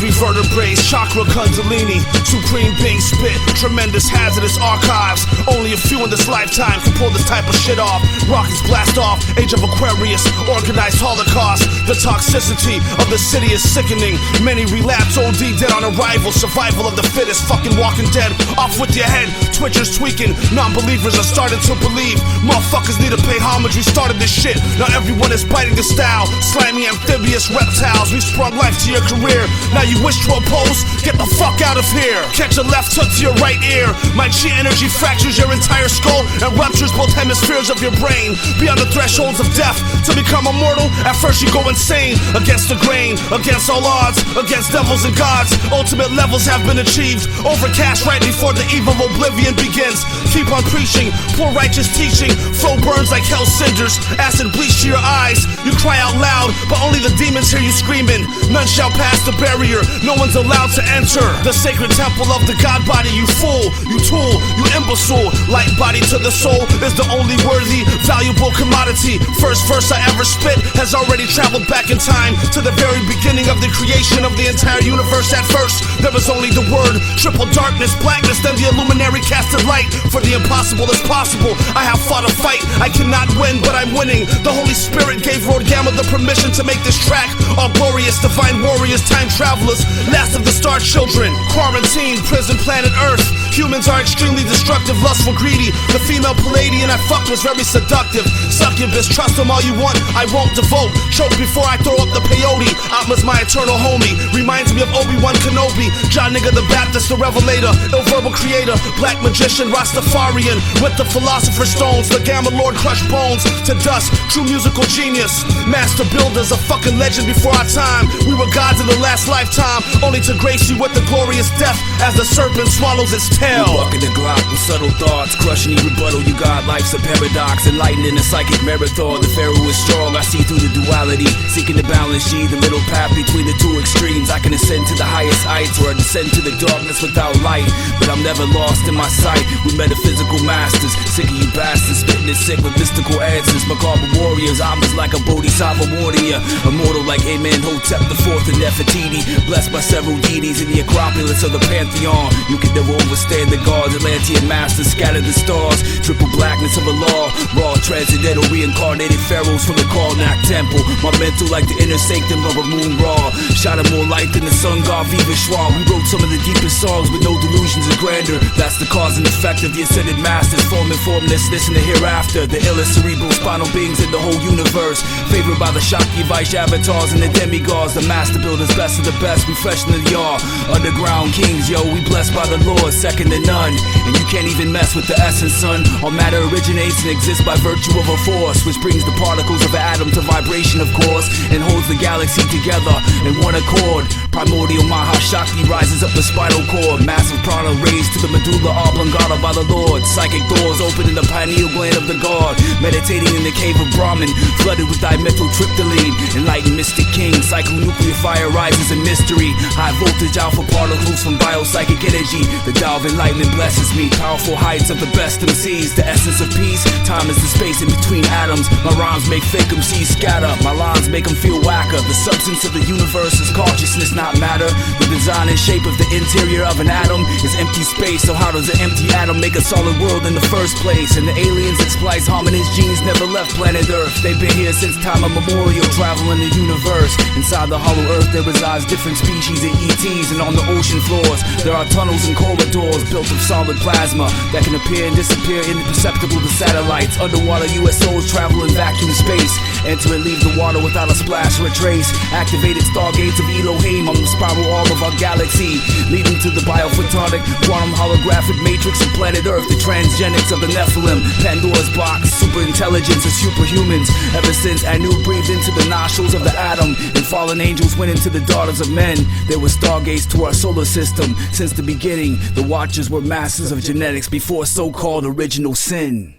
Three vertebrae, chakra kundalini, supreme being spit, tremendous hazardous archives. Only a few in this lifetime can pull this type of shit off. Rockets blast off, age of Aquarius, organized holocaust. The toxicity of the city is sickening. Many relapse, OD dead on arrival. Survival of the fittest, fucking walking dead. Off with your head, twitchers tweaking. Non-believers are starting to believe. Motherfuckers need to pay homage, we started this shit. Now everyone is biting the style. Slimy amphibious reptiles, we sprung life to your career. Now you wish to oppose? Get the fuck out of here. Catch a left hook to your right ear. My chi energy fractures your entire skull and ruptures both hemispheres of your brain. Beyond the thresholds of death, to become immortal, at first you go insane. Against the grain, against all odds, against devils and gods. Ultimate levels have been achieved. Overcast right before the evil oblivion begins. Keep on preaching, poor righteous teaching. Flow burns like hell cinders. Acid bleach to your eyes. You cry out loud, but only the demons hear you screaming. None shall pass the barrier, no one's allowed to enter the sacred temple of the God body. You fool, you tool, you imbecile. Light body to the soul is the only worthy, valuable commodity. First verse I ever spit has already traveled back in time to the very beginning of the creation of the entire universe. At first, there was only the word, triple darkness, blackness, then the illuminary casted light. For the impossible is possible. I have fought a fight, I cannot win, but I'm winning. The Holy Spirit gave Lord Gamma the permission to make this track. All glorious, divine warriors, time travelers, last of the star children. Quarantine, prison planet Earth. Humans are extremely destructive, lustful, greedy. The female Palladian I fucked was very seductive. Succubus, trust them all you want, I won't devote. Choke before I throw up the peyote. Atma's my eternal homie, reminds me of Obi-Wan Kenobi. John Nigga the Baptist, the Revelator, ill verbal creator, black magician, Rastafarian. With the philosopher's stones, the Gamma Lord crushed bones to dust. True musical genius, master builders, a fucking legend before our time. We were gods in the last lifetime, only to grace you with the glorious death as the serpent swallows its tail. You walk in the Glock with subtle thoughts, crushing any rebuttal. You got life's a paradox, enlightening a psychic marathon. The pharaoh is strong, I see through the duality, seeking to balance G, the middle path between the two extremes. I can ascend to the highest heights, or I descend to the darkness without light. But I'm never lost in my sight. We metaphysical masters, sick of you bastards, spitting it sick with mystical answers. Macabre warriors, I'm just like a bodhisattva warrior, immortal like Amen Hotep the Fourth and Nefertiti, blessed by several deities in the Acropolis of the Pantheon. You can never overstand the gods, Atlantean masters scatter the stars. Triple blackness of a law, raw transcendental reincarnated pharaohs from the Karnak temple. My mental like the inner sanctum of a moon raw, shining more light than the sun god Viva Schwab. We wrote some of the deepest songs with no delusions of grandeur. That's the cause and effect of the ascended masters, forming formlessness in the hereafter. The illest cerebral spinal beings in the whole universe, favored by the Shakti Vaishya avatars and the demigods. The master builders, best of the best, we fresh in the yard. Underground kings, yo, we blessed by the Lord, second to none. And you can't even mess with the essence, son. All matter originates and exists by virtue of a force, which brings the particles of an atom to vibration, of course, and holds the galaxy together in one accord. Primordial Mahashakti rises up the spinal cord. Massive prana raised to the medulla oblongata by the Lord. Psychic doors open in the pineal gland of the god. Meditating in the cave of Brahman, flooded with dimethyltryptamine. Enlightened mystic king, psychonuclear fire rises in mystery. High voltage alpha particles from biopsychic energy. The Tao of enlightenment blesses me. Powerful heights of the best MCs. The essence of peace, time is the space in between atoms. My rhymes make fake MCs scatter. My lines make them feel whacker. The substance of the universe is consciousness, not matter. The design and shape of the interior of an atom is empty space. So how does an empty atom make a solid world in the first place? And the aliens that splice hominid genes never left planet Earth. They've been here since time immemorial, traveling the universe. Inside the hollow earth there resides different species of ETs. And on the ocean floors there are tunnels and corridors built of solid plasma that can appear and disappear imperceptible to satellites. Underwater USOs travel in vacuum space, enter and leave the water without a splash or a trace. Activated stargates of Elohim on the spiral arm of our galaxy, leading to the biophotonic quantum holographic matrix of planet Earth. The transgenics of the Nephilim, Pandora's box, super intelligence of superhumans. Ever since Anu breathed into the nostrils of the atom and fallen angels went into the daughters of men, there were stargates to our solar system. Since the beginning, the Watchers were masters of genetics before so-called original sin.